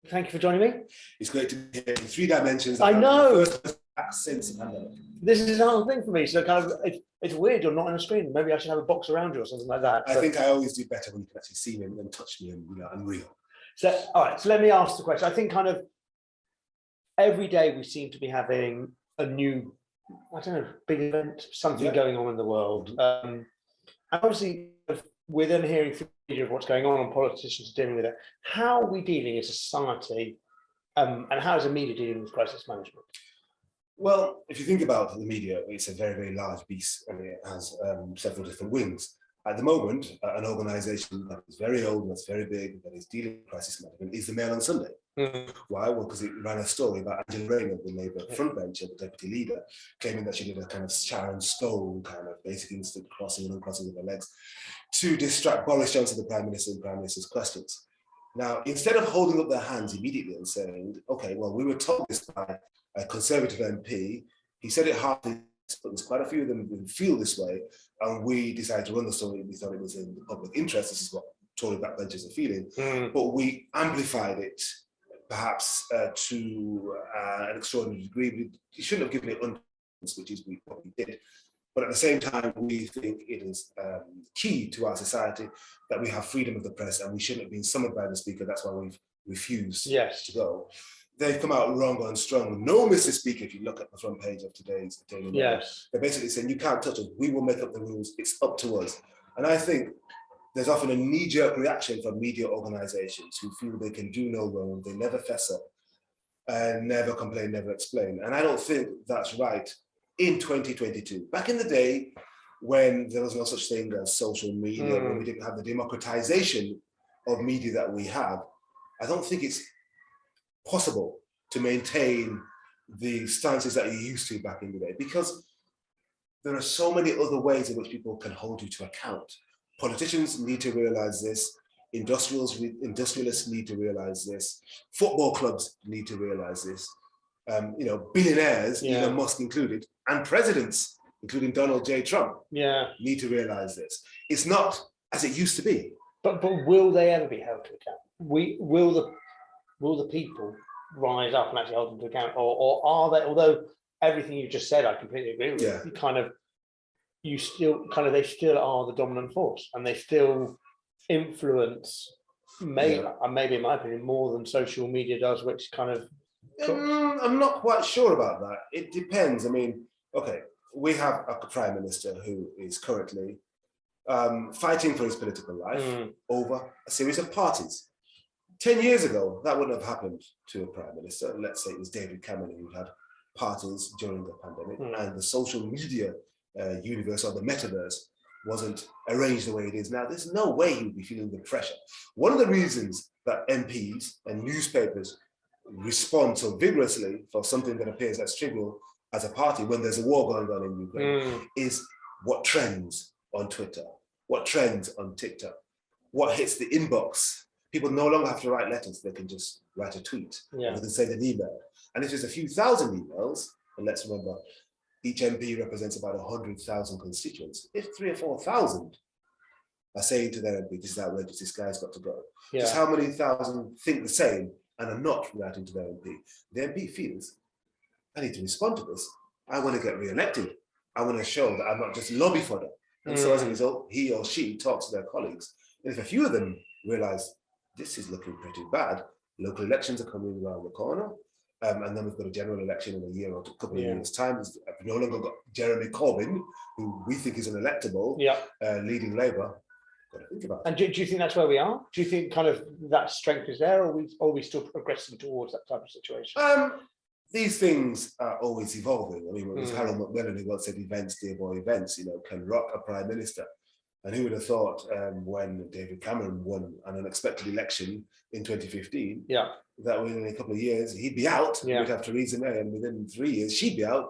Thank you for joining me. It's great to be here in 3 dimensions. I know. Since the pandemic. This is another thing for me. So kind of, it's weird you're not on a screen. Maybe I should have a box around you or something like that. I think I always do better when you can actually see me and touch me, and I'm real. So, all right. So let me ask the question. I think kind of every day we seem to be having a new, I don't know, big event, something going on in the world. And obviously, we're then hearing from media of what's going on, and politicians are dealing with it. How are we dealing as a society, and how is the media dealing with crisis management? Well, if you think about the media, it's a very, very large beast, and it has several different wings. At the moment, an organisation that is very old, that's very big, that is dealing with crisis management is the Mail on Sunday. Why? Well, because it ran a story about Angela Rayner, the Labour frontbencher, the deputy leader, claiming that she did a kind of Sharon Stone kind of basic instant crossing and uncrossing of her legs to distract Boris Johnson, the Prime Minister, and Prime Minister's questions. Now, instead of holding up their hands immediately and saying, okay, well, we were told this by a Conservative MP, he said it hardly, but there's quite a few of them who feel this way, and we decided to run the story. We thought it was in the public interest. This is what Tory backbenchers are feeling, but we amplified it, perhaps to an extraordinary degree. You shouldn't have given it undertones, which is what we did. But at the same time, we think it is key to our society that we have freedom of the press, and we shouldn't have been summoned by the Speaker. That's why we've refused to go. They've come out wrong and strong. No, Mr. Speaker, if you look at the front page of today's Daily Mail, they're basically saying, you can't touch us. We will make up the rules. It's up to us. And I think there's often a knee-jerk reaction from media organizations who feel they can do no wrong. They never fess up, never complain, never explain. And I don't think that's right in 2022. Back in the day, when there was no such thing as social media, when we didn't have the democratization of media that we have, I don't think it's possible to maintain the stances that you used to back in the day, because there are so many other ways in which people can hold you to account. Politicians need to realize this. Industrialists need to realize this. Football clubs need to realize this. Billionaires, Elon Musk included, and presidents, including Donald J. Trump, need to realize this. It's not as it used to be. But will they ever be held to account? Will the people rise up and actually hold them to account, or are they? Although everything you just said, I completely agree with. They still are the dominant force, and they still influence, maybe in my opinion, more than social media does, which kind of. I'm not quite sure about that. It depends. I mean, okay, we have a Prime Minister who is currently fighting for his political life over a series of parties. 10 years ago, that wouldn't have happened to a Prime Minister. Let's say it was David Cameron who had parties during the pandemic, and the social media universe, or the metaverse, wasn't arranged the way it is now. There's no way he would be feeling the pressure. One of the reasons that MPs and newspapers respond so vigorously for something that appears as trivial as a party when there's a war going on in Ukraine is what trends on Twitter, what trends on TikTok, what hits the inbox. People no longer have to write letters. They can just write a tweet, or they can send an email. And if there's a few thousand emails, and let's remember, each MP represents about 100,000 constituents. If 3,000 or 4,000 are saying to their MP, this is outrageous, this guy's got to go. Just how many thousand think the same and are not writing to their MP? The MP feels, I need to respond to this. I want to get re-elected. I want to show that I'm not just lobby fodder. And so as a result, he or she talks to their colleagues. And if a few of them realize this is looking pretty bad, local elections are coming around the corner, and then we've got a general election in a year or a couple of years' time. We've no longer got Jeremy Corbyn, who we think is unelectable, leading Labour. Got to think about and do you think that's where we are? Do you think kind of that strength is there, or are we still progressing towards that type of situation? These things are always evolving. I mean, it was Harold Macmillan who once said, events, dear boy, events, can rock a Prime Minister. And who would have thought when David Cameron won an unexpected election in 2015, that within a couple of years, he'd be out, we'd have Theresa May, and within 3 years, she'd be out,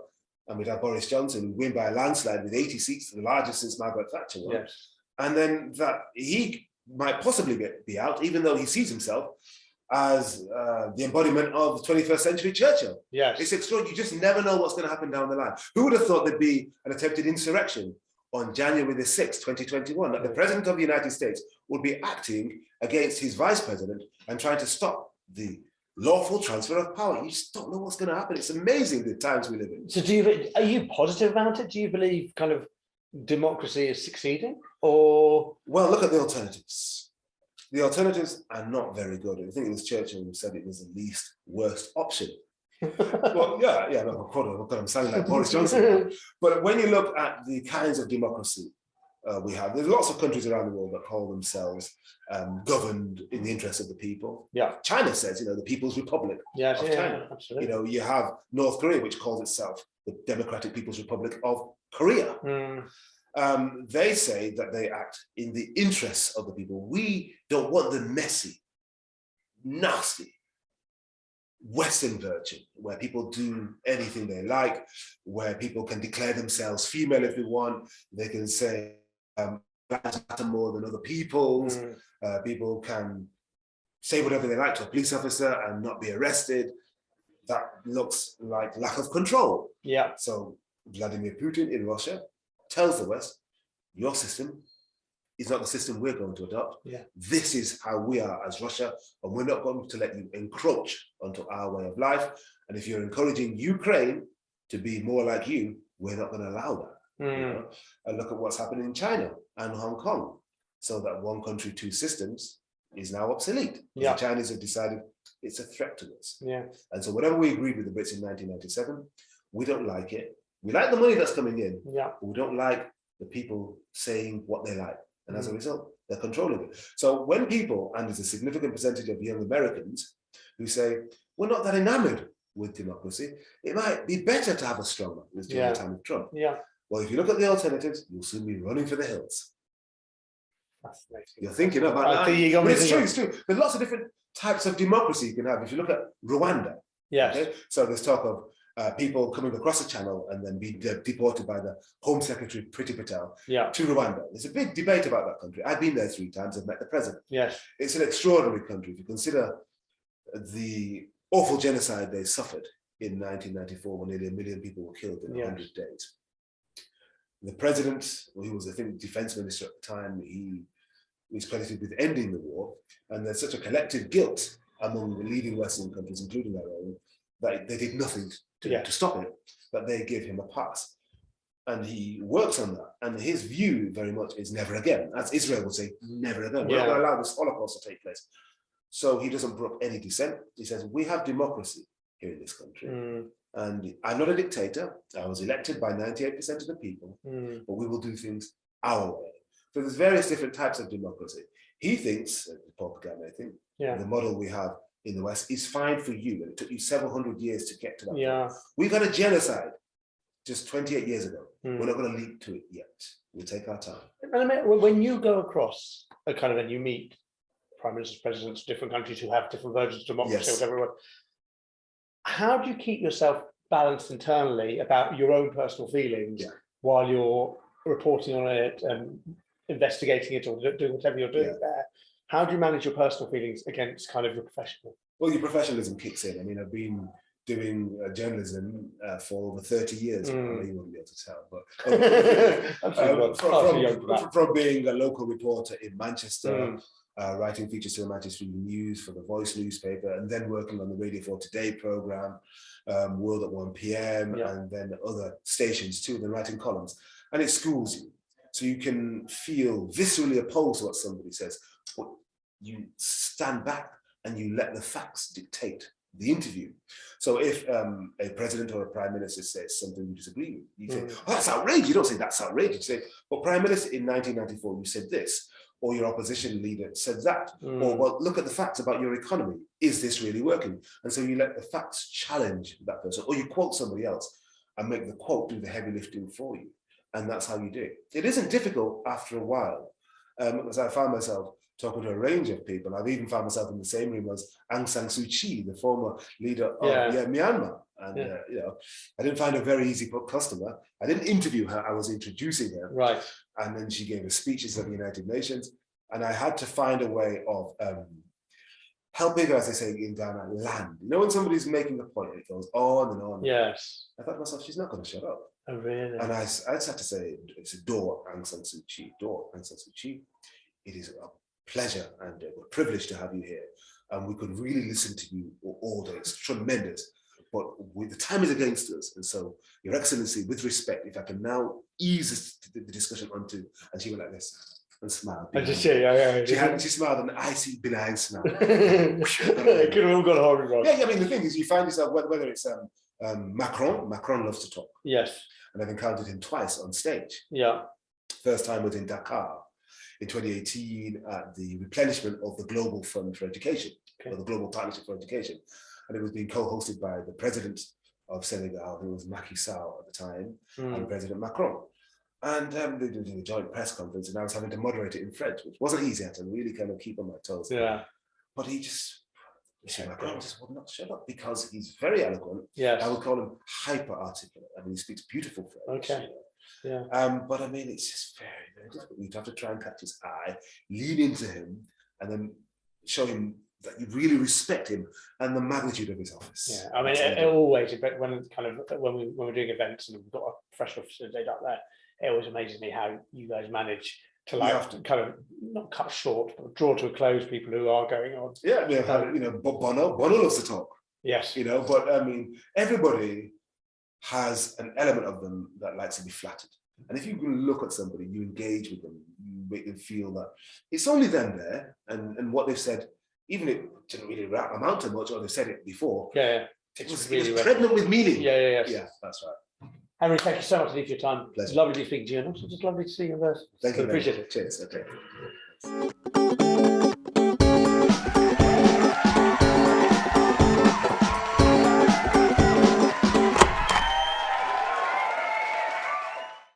and we'd have Boris Johnson win by a landslide with 80 seats, the largest since Margaret Thatcher won. And then that he might possibly be out, even though he sees himself as the embodiment of 21st century Churchill. It's extraordinary. You just never know what's going to happen down the line. Who would have thought there'd be an attempted insurrection on January the 6th, 2021, that the President of the United States would be acting against his Vice President and trying to stop the lawful transfer of power. You just don't know what's going to happen. It's amazing the times we live in. So are you positive about it? Do you believe kind of democracy is succeeding, or? Well, look at the alternatives. The alternatives are not very good. I think it was Churchill who said it was the least worst option. Well, yeah, no, I'm sounding like Boris Johnson. But when you look at the kinds of democracy we have, there's lots of countries around the world that call themselves governed in the interest of the people. Yeah. China says, the People's Republic of China. Absolutely. You have North Korea, which calls itself the Democratic People's Republic of Korea. They say that they act in the interests of the people. We don't want the messy, nasty Western version, where people do anything they like, where people can declare themselves female if they want. They can say matter more than other people's. People can say whatever they like to a police officer and not be arrested. That looks like lack of control. Yeah. So Vladimir Putin in Russia tells the West, your system is not the system we're going to adopt. Yeah. This is how we are as Russia, and we're not going to let you encroach onto our way of life. And if you're encouraging Ukraine to be more like you, we're not going to allow that. And look at what's happening in China and Hong Kong. So that one country, two systems is now obsolete. Yeah. The Chinese have decided it's a threat to us. Yeah. And so whatever we agreed with the Brits in 1997, we don't like it. We like the money that's coming in, yeah, but we don't like the people saying what they like. And as a result, they're controlling it. So when people, and there's a significant percentage of young Americans who say, we're not that enamored with democracy, it might be better to have a stronger, as during the time of Trump. Yeah. Well, if you look at the alternatives, you'll soon be running for the hills. Fascinating. You're thinking about that. It's true. There's lots of different types of democracy you can have. If you look at Rwanda, yes. Okay? So there's talk of people coming across the channel and then be deported by the Home Secretary Priti Patel to Rwanda. There's a big debate about that country. I've been there 3 times. I've met the president. Yes. It's an extraordinary country. If you consider the awful genocide they suffered in 1994, when nearly 1 million people were killed in 100 days. The president, he was, I think, defense minister at the time, he was credited with ending the war. And there's such a collective guilt among the leading Western countries, including our own, that they did nothing to stop it, but they gave him a pass. And he works on that. And his view very much is never again. As Israel would say, never again. We're not going to allow this Holocaust to take place. So he doesn't brook any dissent. He says, we have democracy here in this country. And I'm not a dictator. I was elected by 98% of the people, but we will do things our way. So there's various different types of democracy. He thinks, Paul Kagame, I think, the model we have in the West is fine for you. And it took you several hundred years to get to that point. We've had a genocide just 28 years ago. We're not going to leap to it yet. We'll take our time. And I mean, when you go across a kind of, and you meet prime ministers, presidents of different countries who have different versions of democracy, whatever, how do you keep yourself balanced internally about your own personal feelings while you're reporting on it and investigating it or doing whatever you're doing there? How do you manage your personal feelings against kind of your professional? Well, your professionalism kicks in. I mean, I've been doing journalism for over 30 years. I know you wouldn't be able to tell, but from being a local reporter in Manchester, writing features to the Manchester Evening News for the Voice newspaper, and then working on the Radio 4 Today programme, World at 1 p.m, and then other stations too, and then writing columns. And it schools you. So you can feel viscerally opposed to what somebody says, but you stand back and you let the facts dictate the interview. So if a president or a prime minister says something you disagree with, you say, oh, that's outrageous. You don't say that's outrageous. You say, well, prime minister, in 1994, you said this, or your opposition leader said that, or well, look at the facts about your economy. Is this really working? And so you let the facts challenge that person, or you quote somebody else and make the quote do the heavy lifting for you. And that's how you do it. It isn't difficult after a while, because I found myself talking to a range of people. I've even found myself in the same room as Aung San Suu Kyi, the former leader of Myanmar. And you know, I didn't find her a very easy customer. I didn't interview her, I was introducing her. Right. And then she gave her speeches at the United Nations. And I had to find a way of helping her, as they say in Ghana, land. You know, when somebody's making a point, it goes on and on. Yes. I thought to myself, she's not going to shut up. Oh, really? And I just had to say, it's a door, Aung San Suu Kyi, door, Aung San Suu Kyi. It is a pleasure and a privilege to have you here. and we could really listen to you all day. It's tremendous. But the time is against us. And so, Your Excellency, with respect, if I can now ease the discussion onto, and she went like this and smiled. I just say, yeah. She smiled an icy, benign smile. It could have all gone horrible. Yeah, I mean, the thing is, you find yourself, whether it's Macron loves to talk. Yes. And I've encountered him twice on stage. Yeah. First time was in Dakar in 2018 at the replenishment of the Global Fund for Education, or the Global Partnership for Education. And it was being co-hosted by the president of Senegal, who was Macky Sall at the time, and President Macron. And they did a joint press conference, and I was having to moderate it in French, which wasn't easy. I had to really kind of keep on my toes. Yeah. But he just, Macron just would not shut up because he's very eloquent. Yes. I would call him hyper-articulate. I mean, he speaks beautiful French. Okay. Yeah. But I mean, it's just very, very difficult. You'd have to try and catch his eye, lean into him, and then show him that you really respect him and the magnitude of his office. Yeah, I mean, it always, when we're doing events and we've got a fresh officer day like that, it always amazes me how you guys manage to kind of not cut short, but draw to a close people who are going on. Yeah, we have had, Bono loves to talk. Yes. But I mean, everybody has an element of them that likes to be flattered. And if you can look at somebody, you engage with them, you make them feel that it's only them there, and what they've said, even if it didn't really amount to much, or they've said it before. Yeah. It was pregnant with meaning. Yeah, that's right. Henry, thank you so much for your time. Pleasure. It's lovely to speak to you, and also just lovely to see you in person. Thank you. Appreciate it. Cheers. Okay.